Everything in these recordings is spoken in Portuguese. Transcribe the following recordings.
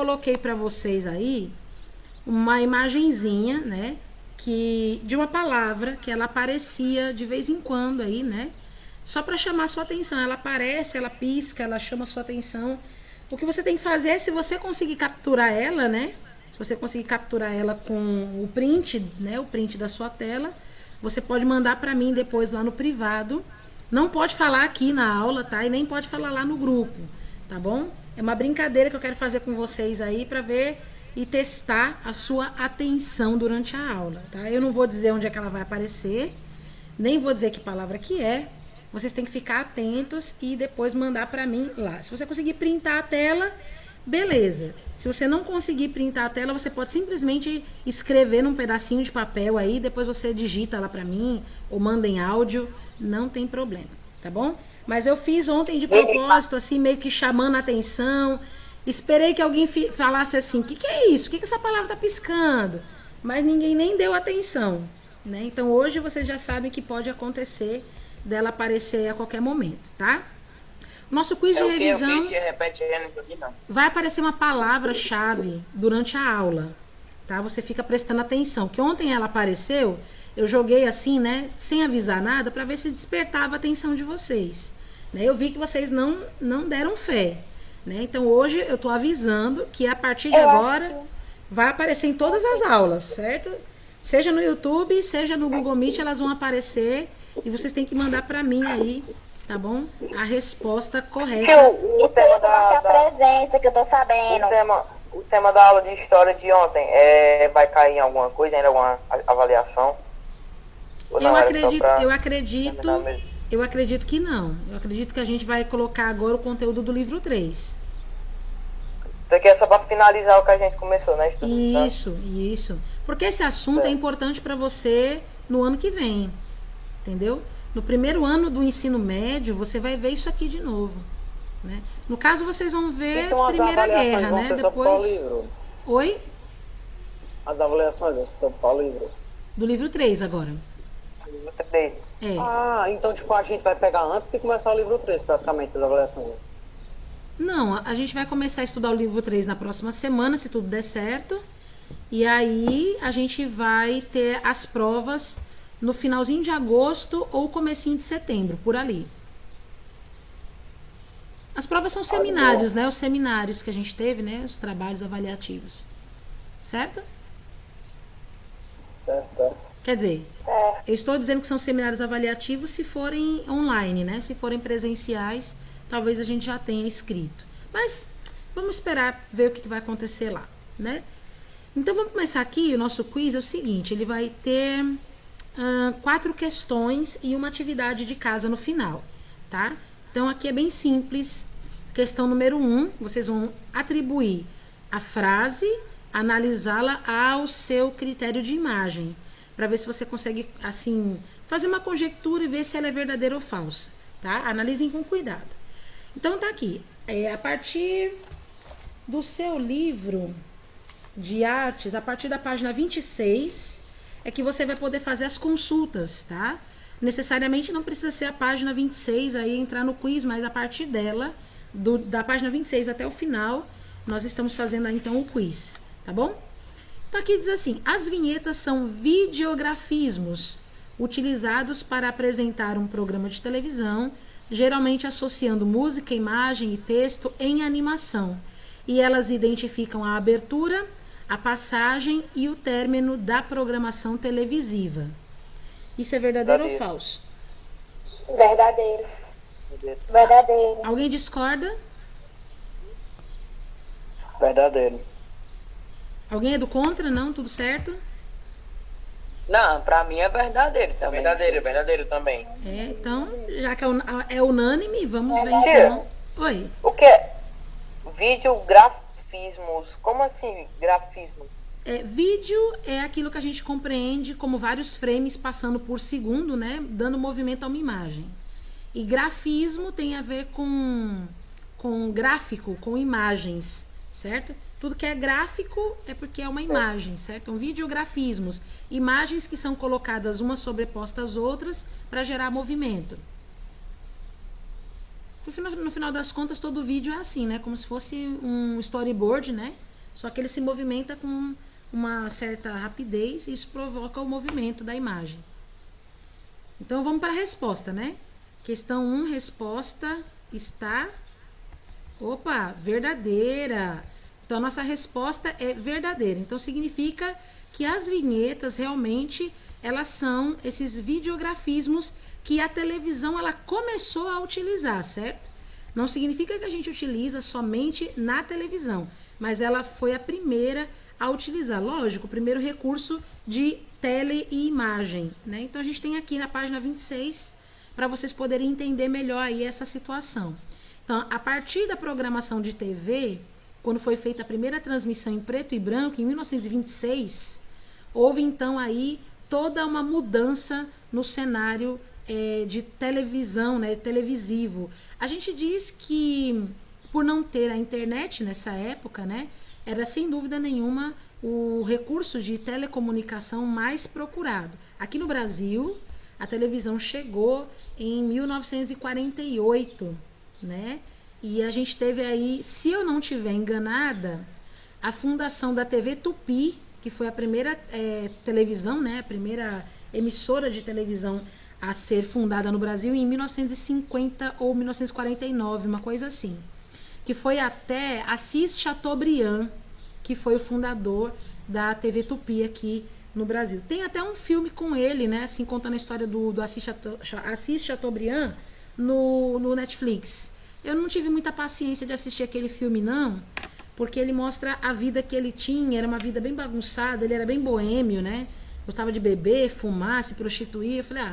coloquei para vocês aí uma imagenzinha, né? De uma palavra que ela aparecia de vez em quando aí, né? Só para chamar a sua atenção. Ela aparece, ela pisca, ela chama a sua atenção. O que você tem que fazer é, se você conseguir capturar ela, né? Se você conseguir capturar ela com o print, né? O print da sua tela, você pode mandar para mim depois lá no privado. Não pode falar aqui na aula, tá? E nem pode falar lá no grupo, tá bom? É uma brincadeira que eu quero fazer com vocês aí para ver e testar a sua atenção durante a aula, tá? Eu não vou dizer onde é que ela vai aparecer, nem vou dizer que palavra que é. Vocês têm que ficar atentos e depois mandar para mim lá. Se você conseguir printar a tela, beleza. Se você não conseguir printar a tela, você pode simplesmente escrever num pedacinho de papel aí, depois você digita lá para mim ou manda em áudio, não tem problema, tá bom? Mas eu fiz ontem de propósito, assim, meio que chamando a atenção. Esperei que alguém falasse assim, o que é isso? O que essa palavra tá piscando? Mas ninguém nem deu atenção, né? Então hoje vocês já sabem que pode acontecer dela aparecer a qualquer momento, tá? Nosso quiz de revisão vai aparecer uma palavra-chave durante a aula, tá? Você fica prestando atenção, que ontem ela apareceu, eu joguei assim, né, sem avisar nada, para ver se despertava a atenção de vocês, né? Eu vi que vocês não deram fé, né? Então hoje eu tô avisando que a partir de agora vai aparecer em todas as aulas, certo? Seja no YouTube, seja no Google Meet, elas vão aparecer e vocês têm que mandar para mim aí, tá bom? A resposta correta. O tema da presença que eu tô sabendo. O tema da aula de história de ontem vai cair em alguma coisa, ainda alguma avaliação? Eu acredito que não. Eu acredito que a gente vai colocar agora o conteúdo do livro 3. Isso aqui é só para finalizar o que a gente começou, né? Isso. Porque esse assunto é importante para você no ano que vem. Entendeu? No primeiro ano do ensino médio, você vai ver isso aqui de novo, né? No caso, vocês vão ver então, Primeira Guerra, né? Depois... Oi? As avaliações vão ser sobre qual livro? Do livro 3 agora. Livro 3. É. Ah, então tipo, a gente vai pegar antes de começar o livro 3, praticamente, as avaliações. Não, a gente vai começar a estudar o livro 3 na próxima semana, se tudo der certo. E aí a gente vai ter as provas no finalzinho de agosto ou comecinho de setembro, por ali. As provas são seminários, né? Os seminários que a gente teve, né? Os trabalhos avaliativos. Certo? Certo. Quer dizer, eu estou dizendo que são seminários avaliativos se forem online, né? Se forem presenciais, talvez a gente já tenha escrito. Mas vamos esperar ver o que vai acontecer lá, né? Então vamos começar aqui. O nosso quiz é o seguinte, ele vai ter 4 questões e uma atividade de casa no final, tá? Então aqui é bem simples. Questão número 1, vocês vão atribuir a frase, analisá-la ao seu critério de imagem, para ver se você consegue, assim, fazer uma conjectura e ver se ela é verdadeira ou falsa, tá? Analisem com cuidado. Então tá aqui, a partir do seu livro de artes, a partir da página 26, é que você vai poder fazer as consultas, tá? Necessariamente não precisa ser a página 26 aí entrar no quiz, mas a partir dela, da página 26 até o final, nós estamos fazendo aí, então o quiz, tá bom? Então aqui diz assim, as vinhetas são videografismos utilizados para apresentar um programa de televisão, geralmente associando música, imagem e texto em animação. E elas identificam a abertura, a passagem e o término da programação televisiva. Isso é verdadeiro ou falso? Verdadeiro. Alguém discorda? Verdadeiro. Alguém é do contra? Não? Tudo certo? Não, pra mim é verdadeiro também. Verdadeiro também. Então, já que é unânime, vamos ver então. Oi. O que é? Videografismos. Como assim, grafismos? Vídeo é aquilo que a gente compreende como vários frames passando por segundo, né? Dando movimento a uma imagem. E grafismo tem a ver com gráfico, com imagens, certo? Tudo que é gráfico é porque é uma imagem, certo? Então, videografismos, imagens que são colocadas umas sobrepostas às outras para gerar movimento. No final das contas, todo vídeo é assim, né? Como se fosse um storyboard, né? Só que ele se movimenta com uma certa rapidez e isso provoca o movimento da imagem. Então vamos para a resposta, né? Questão 1, resposta está... Opa, verdadeira. Então a nossa resposta é verdadeira. Então significa que as vinhetas realmente elas são esses videografismos que a televisão ela começou a utilizar, certo? Não significa que a gente utiliza somente na televisão, mas ela foi a primeira a utilizar. Lógico, o primeiro recurso de tele e imagem, né? Então a gente tem aqui na página 26 para vocês poderem entender melhor aí essa situação. Então, a partir da programação de TV, quando foi feita a primeira transmissão em preto e branco, em 1926, houve então aí toda uma mudança no cenário de televisão, né, televisivo. A gente diz que, por não ter a internet nessa época, né, era sem dúvida nenhuma o recurso de telecomunicação mais procurado. Aqui no Brasil, a televisão chegou em 1948, né? E a gente teve aí, se eu não estiver enganada, a fundação da TV Tupi, que foi a primeira televisão, né? A primeira emissora de televisão a ser fundada no Brasil em 1950 ou 1949, uma coisa assim. Que foi até Assis Chateaubriand, que foi o fundador da TV Tupi aqui no Brasil. Tem até um filme com ele, né? Assim, contando a história do Assis Chateaubriand no Netflix. Eu não tive muita paciência de assistir aquele filme, não, porque ele mostra a vida que ele tinha, era uma vida bem bagunçada, ele era bem boêmio, né? Gostava de beber, fumar, se prostituir. Eu falei,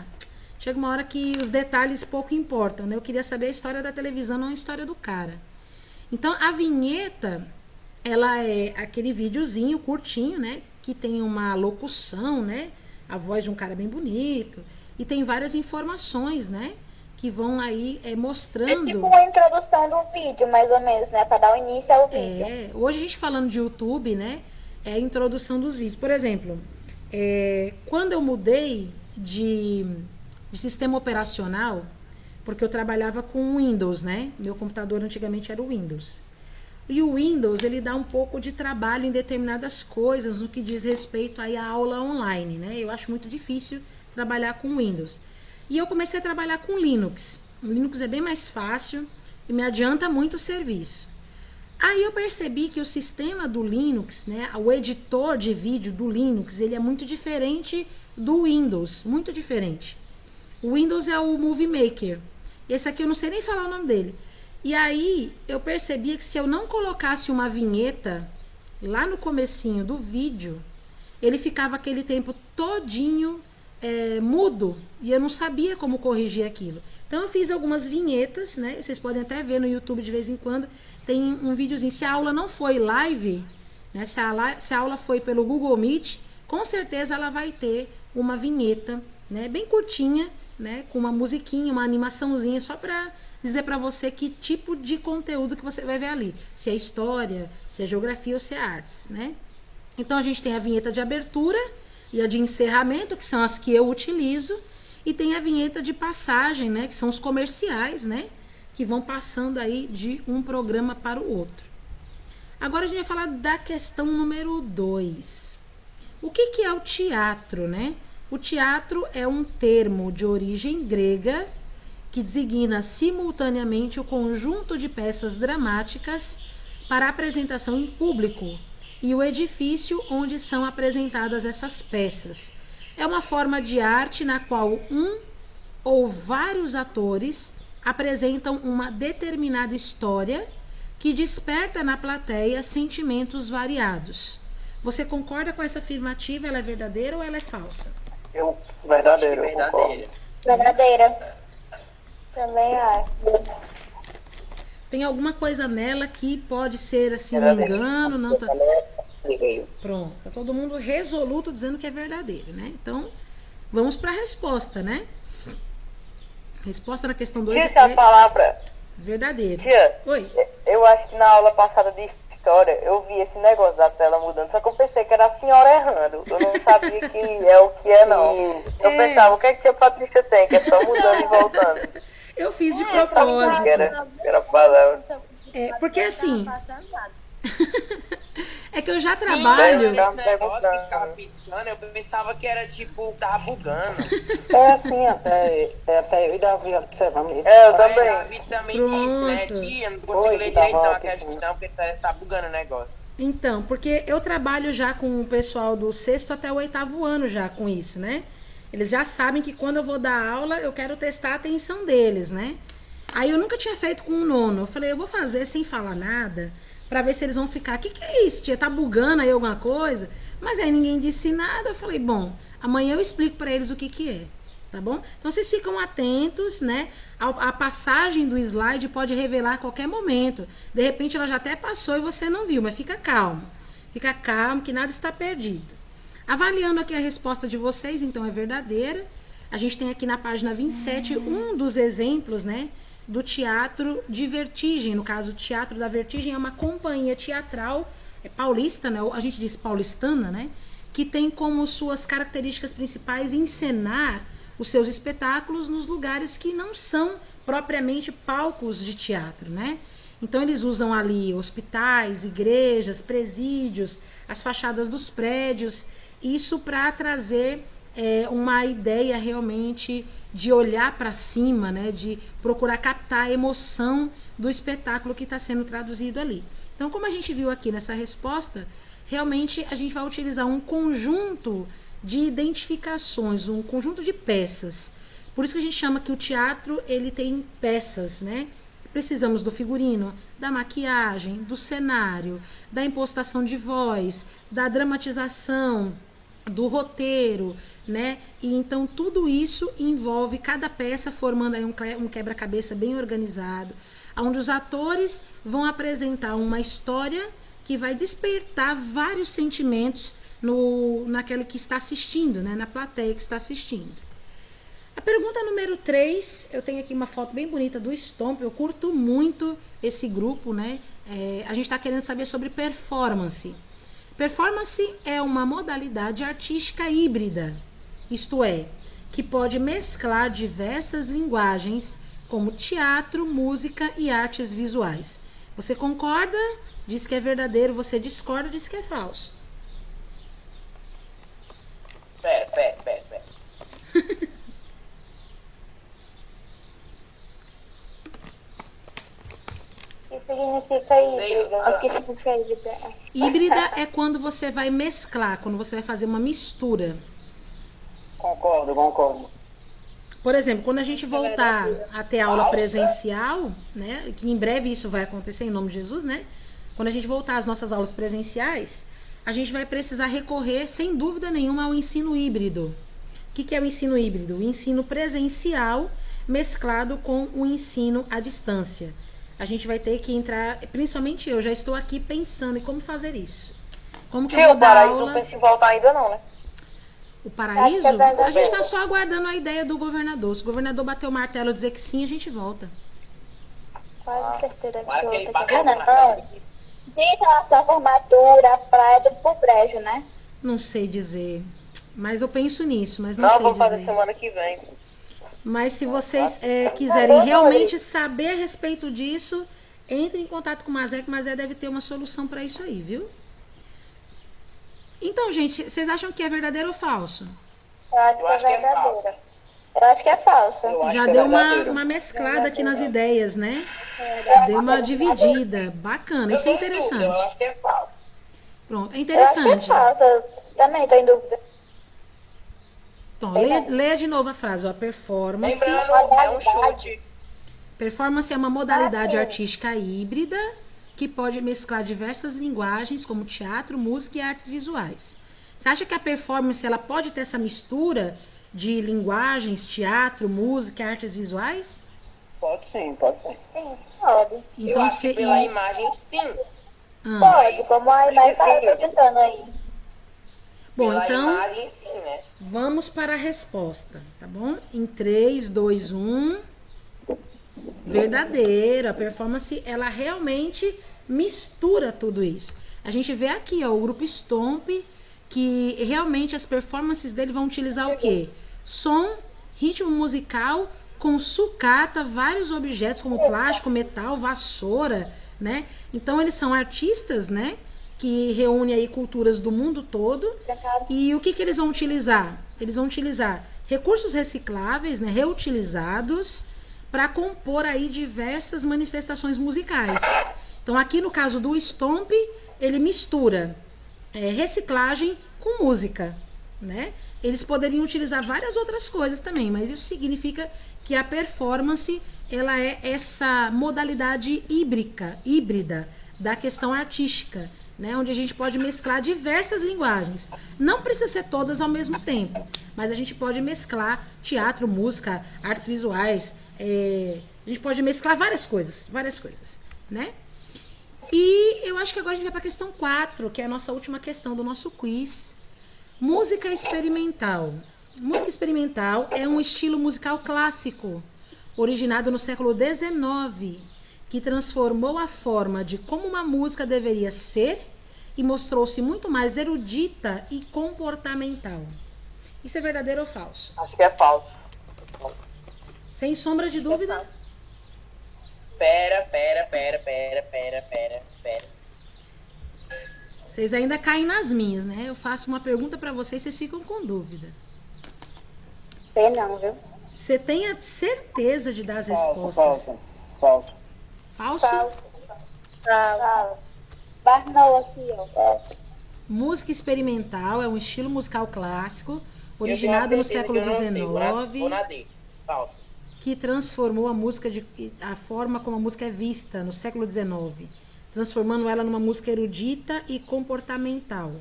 chega uma hora que os detalhes pouco importam, né? Eu queria saber a história da televisão, não a história do cara. Então, a vinheta, ela é aquele videozinho curtinho, né? Que tem uma locução, né? A voz de um cara bem bonito. E tem várias informações, né? Que vão aí mostrando... É tipo uma introdução do vídeo, mais ou menos, né? Para dar o início ao vídeo. Hoje a gente falando de YouTube, né? É a introdução dos vídeos. Por exemplo, quando eu mudei de sistema operacional, porque eu trabalhava com Windows, né? Meu computador antigamente era o Windows. E o Windows, ele dá um pouco de trabalho em determinadas coisas no que diz respeito aí à aula online, né? Eu acho muito difícil trabalhar com Windows. E eu comecei a trabalhar com Linux. O Linux é bem mais fácil e me adianta muito o serviço. Aí eu percebi que o sistema do Linux, né, o editor de vídeo do Linux, ele é muito diferente do Windows, muito diferente. O Windows é o Movie Maker. Esse aqui eu não sei nem falar o nome dele. E aí eu percebia que se eu não colocasse uma vinheta lá no comecinho do vídeo, ele ficava aquele tempo todinho mudo e eu não sabia como corrigir aquilo. Então eu fiz algumas vinhetas, né? Vocês podem até ver no YouTube de vez em quando. Tem um videozinho. Se a aula não foi live, né? Se a aula foi pelo Google Meet, com certeza ela vai ter uma vinheta, né? Bem curtinha, né? Com uma musiquinha, uma animaçãozinha, só para dizer para você que tipo de conteúdo que você vai ver ali. Se é história, se é geografia ou se é artes, né? Então a gente tem a vinheta de abertura e a de encerramento, que são as que eu utilizo, e tem a vinheta de passagem, né, que são os comerciais, né, que vão passando aí de um programa para o outro. Agora a gente vai falar da questão número 2. O que é o teatro, né? O teatro é um termo de origem grega que designa simultaneamente o conjunto de peças dramáticas para apresentação em público e o edifício onde são apresentadas essas peças. É uma forma de arte na qual um ou vários atores apresentam uma determinada história que desperta na plateia sentimentos variados. Você concorda com essa afirmativa? Ela é verdadeira ou ela é falsa? Verdadeiro. Verdadeira. Também acho. Tem alguma coisa nela que pode ser assim um engano? Não tá... Pronto, tá todo mundo resoluto dizendo que é verdadeiro, né? Então, vamos para a resposta, né? Resposta na questão 2 Tia, a palavra... verdadeiro. Tia, Oi. Eu acho que na aula passada de história eu vi esse negócio da tela mudando, só que eu pensei que era a senhora errando. Eu não sabia que é o que é, não. Eu pensava, o que é que a tia Patrícia tem? Que é só mudando e voltando. Eu fiz de propósito. Era palavra. Porque assim... É que eu já Sim, trabalho. Tá esse negócio que perguntando. ficava piscando, eu pensava que era tipo, tava bugando. É assim, até eu e Davi observamos isso. É, eu Aí também. Davi também disse, né? Pronto. Tia, não consigo Foi, ler tava direito não aqui, aquela sim. questão, porque parece que tá bugando o negócio. Então, porque eu trabalho já com o pessoal do sexto até o oitavo ano já com isso, né? Eles já sabem que quando eu vou dar aula, eu quero testar a atenção deles, né? Aí eu nunca tinha feito com o nono. Eu falei, eu vou fazer sem falar nada, pra ver se eles vão ficar. Que é isso, tia? Tá bugando aí alguma coisa? Mas aí ninguém disse nada. Eu falei, bom, amanhã eu explico pra eles o que é. Tá bom? Então vocês ficam atentos, né? A passagem do slide pode revelar a qualquer momento. De repente ela já até passou e você não viu, mas fica calmo. Fica calmo que nada está perdido. Avaliando aqui a resposta de vocês, então é verdadeira. A gente tem aqui na página 27 um dos exemplos, né? Do teatro de vertigem. No caso, o Teatro da Vertigem é uma companhia teatral paulista, né? A gente diz paulistana, né? Que tem como suas características principais encenar os seus espetáculos nos lugares que não são propriamente palcos de teatro, né? Então eles usam ali hospitais, igrejas, presídios, as fachadas dos prédios, isso para trazer uma ideia realmente de olhar para cima, né? De procurar captar a emoção do espetáculo que está sendo traduzido ali. Então, como a gente viu aqui nessa resposta, realmente a gente vai utilizar um conjunto de identificações, um conjunto de peças. Por isso que a gente chama que o teatro ele tem peças, né? Precisamos do figurino, da maquiagem, do cenário, da impostação de voz, da dramatização, do roteiro, né? E então tudo isso envolve cada peça formando aí um quebra-cabeça bem organizado, onde os atores vão apresentar uma história que vai despertar vários sentimentos naquele que está assistindo, né? Na plateia que está assistindo. A pergunta número 3, eu tenho aqui uma foto bem bonita do Stomp, eu curto muito esse grupo, né? A gente está querendo saber sobre performance. Performance é uma modalidade artística híbrida, isto é, que pode mesclar diversas linguagens, como teatro, música e artes visuais. Você concorda? Diz que é verdadeiro. Você discorda? Diz que é falso. Pera. O que significa híbrido? Sei. O que significa híbrido? Híbrida é quando você vai mesclar, quando você vai fazer uma mistura. Concordo. Por exemplo, quando a gente voltar a ter aula presencial, né, que em breve isso vai acontecer em nome de Jesus, né? Quando a gente voltar às nossas aulas presenciais, a gente vai precisar recorrer, sem dúvida nenhuma, ao ensino híbrido. O que é o ensino híbrido? O ensino presencial mesclado com o ensino à distância. A gente vai ter que entrar, principalmente eu já estou aqui pensando em como fazer isso. Como que eu Tio, vou o dar Paraíso não aula? pensa em voltar ainda não, né? O paraíso? Acho que é A gente está só aguardando a ideia do governador. Se o governador bater o martelo e dizer que sim, a gente volta. Quase certeza Para que ele absoluta. pague Não. De relação à formatura, a praia do Brejo, né? Não sei dizer. Mas eu penso nisso, mas não Não, sei vamos fazer dizer. semana que vem. Mas se vocês quiserem realmente saber a respeito disso, entre em contato com o Mazé, que o Mazé deve ter uma solução para isso aí, viu? Então, gente, vocês acham que é verdadeiro ou falso? Eu acho que é verdadeira. Eu acho que é falso. Eu acho Já que é deu verdadeiro. uma mesclada aqui nas ideias, né? Deu uma dividida. Bacana, isso é Eu interessante. acho que é falso. Pronto, é Eu acho que é interessante. falso. Eu também tô em dúvida. Então, leia de novo a frase. Ó, performance. Lembrando, é um chute. Performance é uma modalidade artística híbrida que pode mesclar diversas linguagens, como teatro, música e artes visuais. Você acha que a performance ela pode ter essa mistura de linguagens, teatro, música e artes visuais? Pode sim. Sim, pode. Eu Então, acho que pela imagem, sim. Pode, como a imagem tá representando aí. Bom, Pela então, imagem, sim, né? vamos para a resposta, tá bom? Em 3, 2, 1. Verdadeiro. A performance, ela realmente mistura tudo isso. A gente vê aqui, ó, o grupo Stomp, que realmente as performances dele vão utilizar o quê? Som, ritmo musical, com sucata, vários objetos como plástico, metal, vassoura, né? Então eles são artistas, né? que reúne aí culturas do mundo todo. E o que eles vão utilizar? Eles vão utilizar recursos recicláveis, né, reutilizados, para compor aí diversas manifestações musicais. Então, aqui no caso do Stomp, ele mistura reciclagem com música, né? Eles poderiam utilizar várias outras coisas também, mas isso significa que a performance, ela é essa modalidade híbrida da questão artística, né? Onde a gente pode mesclar diversas linguagens. Não precisa ser todas ao mesmo tempo, mas a gente pode mesclar teatro, música, artes visuais, a gente pode mesclar várias coisas, né? E eu acho que agora a gente vai para a questão 4, que é a nossa última questão do nosso quiz. Música experimental. Música experimental é um estilo musical clássico, originado no século XIX, que transformou a forma de como uma música deveria ser e mostrou-se muito mais erudita e comportamental. Isso é verdadeiro ou falso? Acho que é falso. Sem sombra de dúvida? Pera. Vocês ainda caem nas minhas, né? Eu faço uma pergunta pra vocês, vocês ficam com dúvida. Sei não, viu? Você tem a certeza de dar as respostas? Falso. Falso? Falso. Barnou aqui, ó. Música experimental é um estilo musical clássico, originado no século XIX, Vou na D. Falso. que transformou a forma como a música é vista no século XIX, transformando ela numa música erudita e comportamental.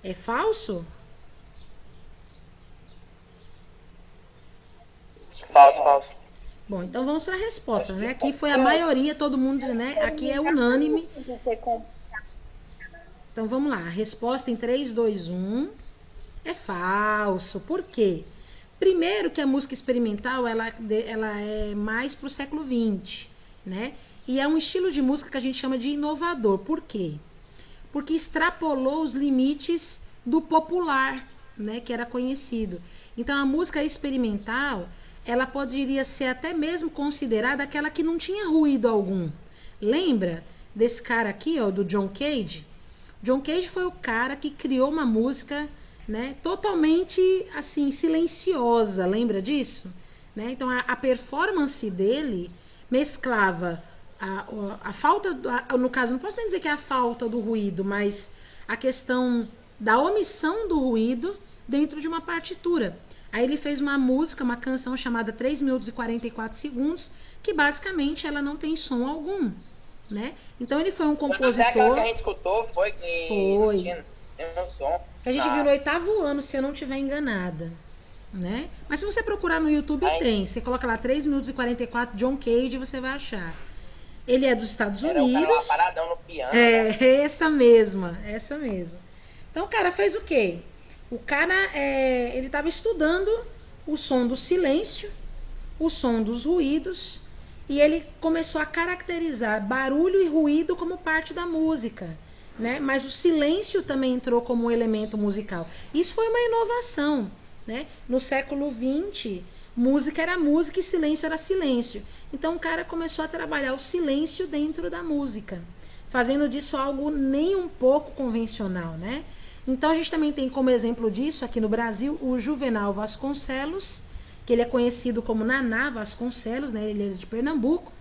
É falso? Falso. Bom, então vamos para a resposta, né? Aqui foi a maioria, todo mundo, né? Aqui é unânime. Então vamos lá. A resposta em 3, 2, 1 é falso. Por quê? Primeiro que a música experimental, ela é mais para o século XX, né? E é um estilo de música que a gente chama de inovador. Por quê? Porque extrapolou os limites do popular, né? Que era conhecido. Então a música experimental, ela poderia ser até mesmo considerada aquela que não tinha ruído algum. Lembra desse cara aqui, ó, do John Cage? John Cage foi o cara que criou uma música, né, totalmente assim silenciosa, lembra disso? Né? Então a performance dele mesclava a falta, no caso, não posso nem dizer que é a falta do ruído, mas a questão da omissão do ruído dentro de uma partitura. Aí ele fez uma música, uma canção chamada 3 minutos e 44 segundos, que basicamente ela não tem som algum, né? Então ele foi um compositor... Aquela que a gente escutou foi que não tinha nenhum som. Que a gente viu no 8º ano, se eu não estiver enganada, né? Mas se você procurar no YouTube, tem. Você coloca lá 3 minutos e 44, John Cage, você vai achar. Ele é dos Estados Unidos. Era o cara lá paradão no piano. Essa mesma. Então o cara fez o quê? O cara, ele estava estudando o som do silêncio, o som dos ruídos, e ele começou a caracterizar barulho e ruído como parte da música, né? Mas o silêncio também entrou como um elemento musical. Isso foi uma inovação, né? No século XX, música era música e silêncio era silêncio. Então o cara começou a trabalhar o silêncio dentro da música, fazendo disso algo nem um pouco convencional, né? Então a gente também tem como exemplo disso aqui no Brasil o Juvenal Vasconcelos, que ele é conhecido como Naná Vasconcelos, né? Ele é de Pernambuco,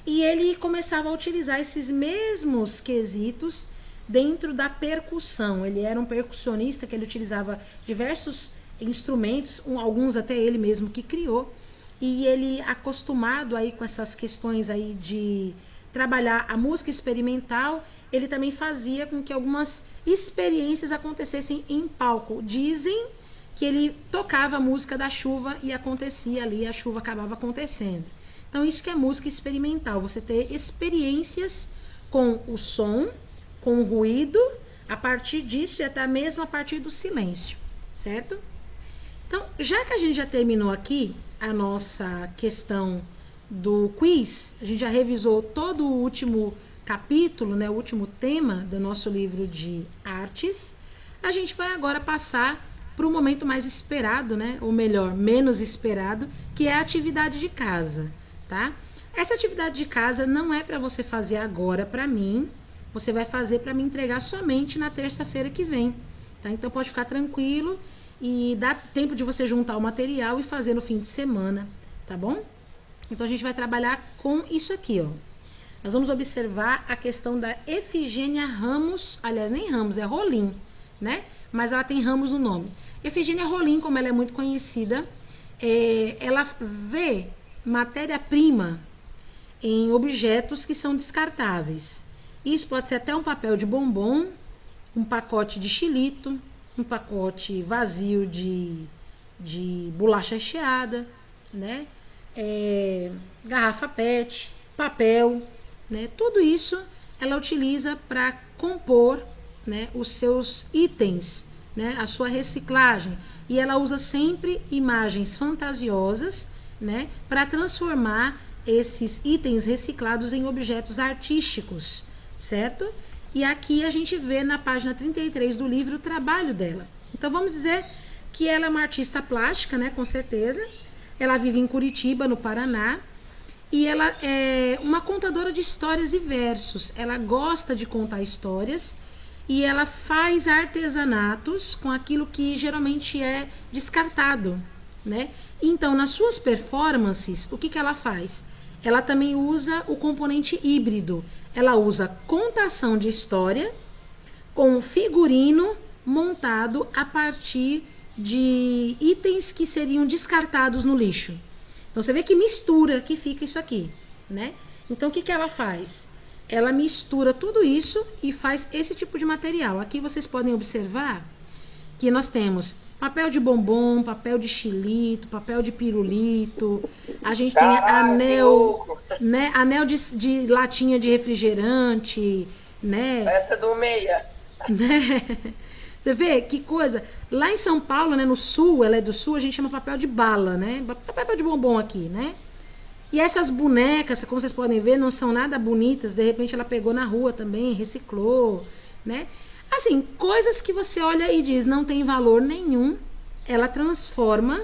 e ele começava a utilizar esses mesmos quesitos dentro da percussão. Ele era um percussionista que ele utilizava diversos instrumentos, alguns até ele mesmo que criou, e ele, acostumado aí com essas questões aí de trabalhar a música experimental, ele também fazia com que algumas experiências acontecessem em palco. Dizem que ele tocava a música da chuva e acontecia ali, a chuva acabava acontecendo. Então isso que é música experimental, você ter experiências com o som, com o ruído, a partir disso e até mesmo a partir do silêncio, certo? Então, já que a gente já terminou aqui a nossa questão do quiz, a gente já revisou todo o último capítulo, né, o último tema do nosso livro de artes, a gente vai agora passar para o momento mais esperado, né, ou melhor, menos esperado, que é a atividade de casa, tá? Essa atividade de casa não é para você fazer agora para mim, você vai fazer para me entregar somente na terça-feira que vem, tá? Então pode ficar tranquilo e dá tempo de você juntar o material e fazer no fim de semana, tá bom? Então a gente vai trabalhar com isso aqui, ó. Nós vamos observar a questão da Efigênia Ramos, aliás, nem Ramos, é Rolim, né? Mas ela tem Ramos no nome. Efigênia Rolim, como ela é muito conhecida, ela vê matéria-prima em objetos que são descartáveis. Isso pode ser até um papel de bombom, um pacote de xilito, um pacote vazio de bolacha recheada, né? Garrafa PET, papel, né? Tudo isso ela utiliza para compor, né, os seus itens, né, a sua reciclagem. E ela usa sempre imagens fantasiosas, né, para transformar esses itens reciclados em objetos artísticos, certo? E aqui a gente vê na página 33 do livro o trabalho dela. Então vamos dizer que ela é uma artista plástica, né, com certeza. Ela vive em Curitiba, no Paraná. E ela é uma contadora de histórias e versos. Ela gosta de contar histórias e ela faz artesanatos com aquilo que geralmente é descartado, né? Então, nas suas performances, o que ela faz? Ela também usa o componente híbrido. Ela usa contação de história com figurino montado a partir de itens que seriam descartados no lixo. Então, você vê que mistura que fica isso aqui, né? Então, o que ela faz? Ela mistura tudo isso e faz esse tipo de material. Aqui vocês podem observar que nós temos papel de bombom, papel de xilito, papel de pirulito. A gente tem anel, né? Anel de latinha de refrigerante, né? Essa do meia. Né? Você vê que coisa? Lá em São Paulo, né, no sul, ela é do sul, a gente chama papel de bala, né? Papel de bombom aqui, né? E essas bonecas, como vocês podem ver, não são nada bonitas. De repente ela pegou na rua também, reciclou, né? Assim, coisas que você olha e diz, não tem valor nenhum. Ela transforma,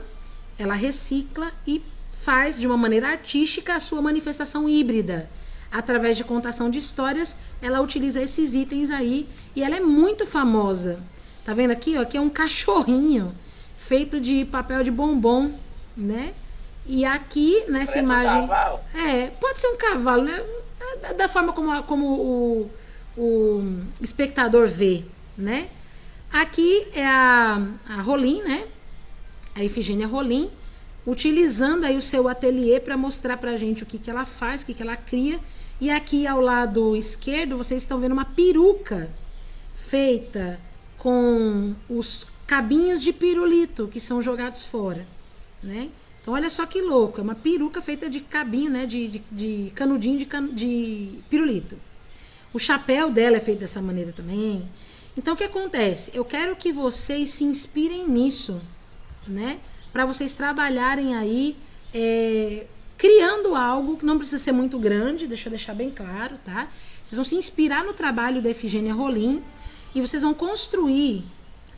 ela recicla e faz de uma maneira artística a sua manifestação híbrida. Através de contação de histórias, ela utiliza esses itens aí e ela é muito famosa. Tá vendo aqui, ó? Aqui é um cachorrinho feito de papel de bombom, né? E aqui, nessa imagem... Um cavalo. Pode ser um cavalo, né? Da forma como o espectador vê, né? Aqui é a Rolim, né? A Efigênia Rolim, utilizando aí o seu ateliê para mostrar pra gente o que ela faz, o que ela cria. E aqui ao lado esquerdo, vocês estão vendo uma peruca feita com os cabinhos de pirulito que são jogados fora, né? Então, olha só que louco, é uma peruca feita de cabinho, né, de canudinho de pirulito. O chapéu dela é feito dessa maneira também. Então, o que acontece? Eu quero que vocês se inspirem nisso, né, para vocês trabalharem aí, criando algo que não precisa ser muito grande, deixa eu deixar bem claro, tá? Vocês vão se inspirar no trabalho da Efigênia Rolim e vocês vão construir,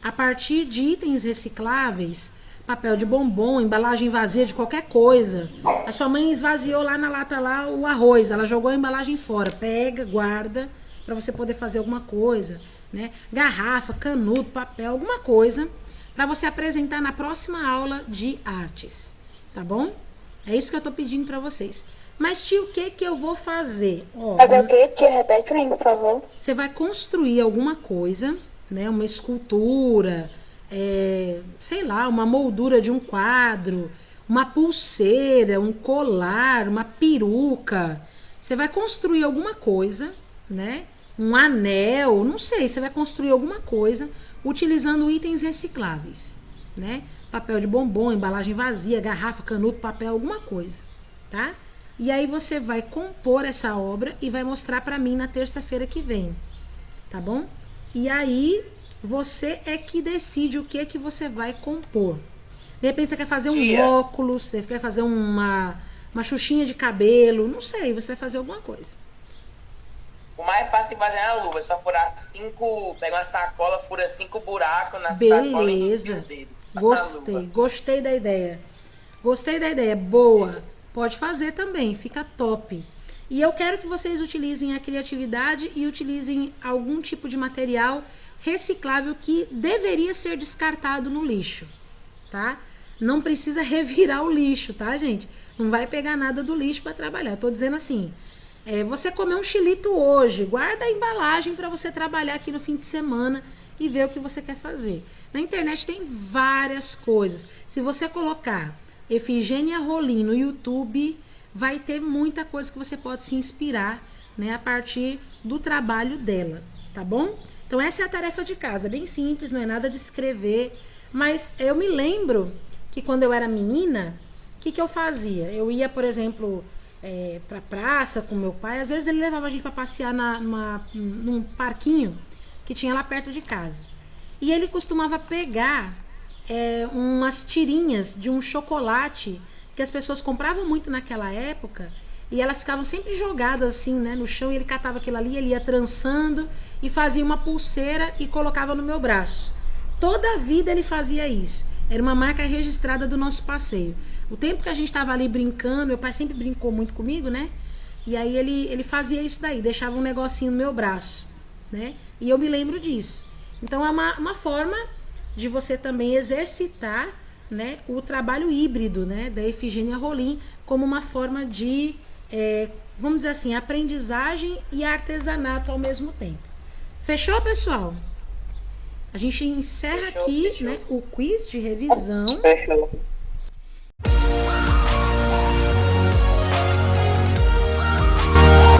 a partir de itens recicláveis, papel de bombom, embalagem vazia de qualquer coisa. A sua mãe esvaziou lá na lata lá o arroz, ela jogou a embalagem fora. Pega, guarda, para você poder fazer alguma coisa, né? Garrafa, canudo, papel, alguma coisa, para você apresentar na próxima aula de artes, tá bom? É isso que eu tô pedindo para vocês. Mas, tia, o que eu vou fazer? Ó, Fazer o quê, tia? Repete pra mim, por favor. você vai construir alguma coisa, né? Uma escultura, sei lá, uma moldura de um quadro, uma pulseira, um colar, uma peruca. Você vai construir alguma coisa, né? Um anel, não sei, você vai construir alguma coisa utilizando itens recicláveis, né? Papel de bombom, embalagem vazia, garrafa, canudo, papel, alguma coisa, tá? E aí você vai compor essa obra e vai mostrar pra mim na terça-feira que vem, tá bom? E aí você é que decide o que você vai compor. De repente você quer fazer um óculos, você quer fazer uma xuxinha de cabelo, não sei, você vai fazer alguma coisa. O mais fácil de fazer é a luva, só furar 5, pega uma sacola, fura 5 buracos na sacola e enfia o dedo. Gostei da ideia. Gostei da ideia, boa. Pode fazer também, fica top. E eu quero que vocês utilizem a criatividade e utilizem algum tipo de material reciclável que deveria ser descartado no lixo, tá? Não precisa revirar o lixo, tá, gente? Não vai pegar nada do lixo para trabalhar. Tô dizendo assim, você comer um chilito hoje, guarda a embalagem para você trabalhar aqui no fim de semana e ver o que você quer fazer. Na internet tem várias coisas. Se você colocar Efigênia Rolim no YouTube, vai ter muita coisa que você pode se inspirar, né, a partir do trabalho dela, tá bom? Então essa é a tarefa de casa, bem simples, não é nada de escrever, mas eu me lembro que quando eu era menina, o que eu fazia? Eu ia, por exemplo, pra praça com meu pai, às vezes ele levava a gente para passear num parquinho que tinha lá perto de casa. E ele costumava pegar umas tirinhas de um chocolate que as pessoas compravam muito naquela época e elas ficavam sempre jogadas assim, né, no chão, e ele catava aquilo ali, ele ia trançando e fazia uma pulseira e colocava no meu braço. Toda a vida ele fazia isso. Era uma marca registrada do nosso passeio. O tempo que a gente estava ali brincando, meu pai sempre brincou muito comigo, né? E aí ele fazia isso daí, deixava um negocinho no meu braço, né? E eu me lembro disso. Então é uma forma de você também exercitar, né, o trabalho híbrido, né, da Efigênia Rolim como uma forma de, vamos dizer assim, aprendizagem e artesanato ao mesmo tempo. Fechou, pessoal? A gente encerra aqui, fechou. Né, o quiz de revisão. Fechou.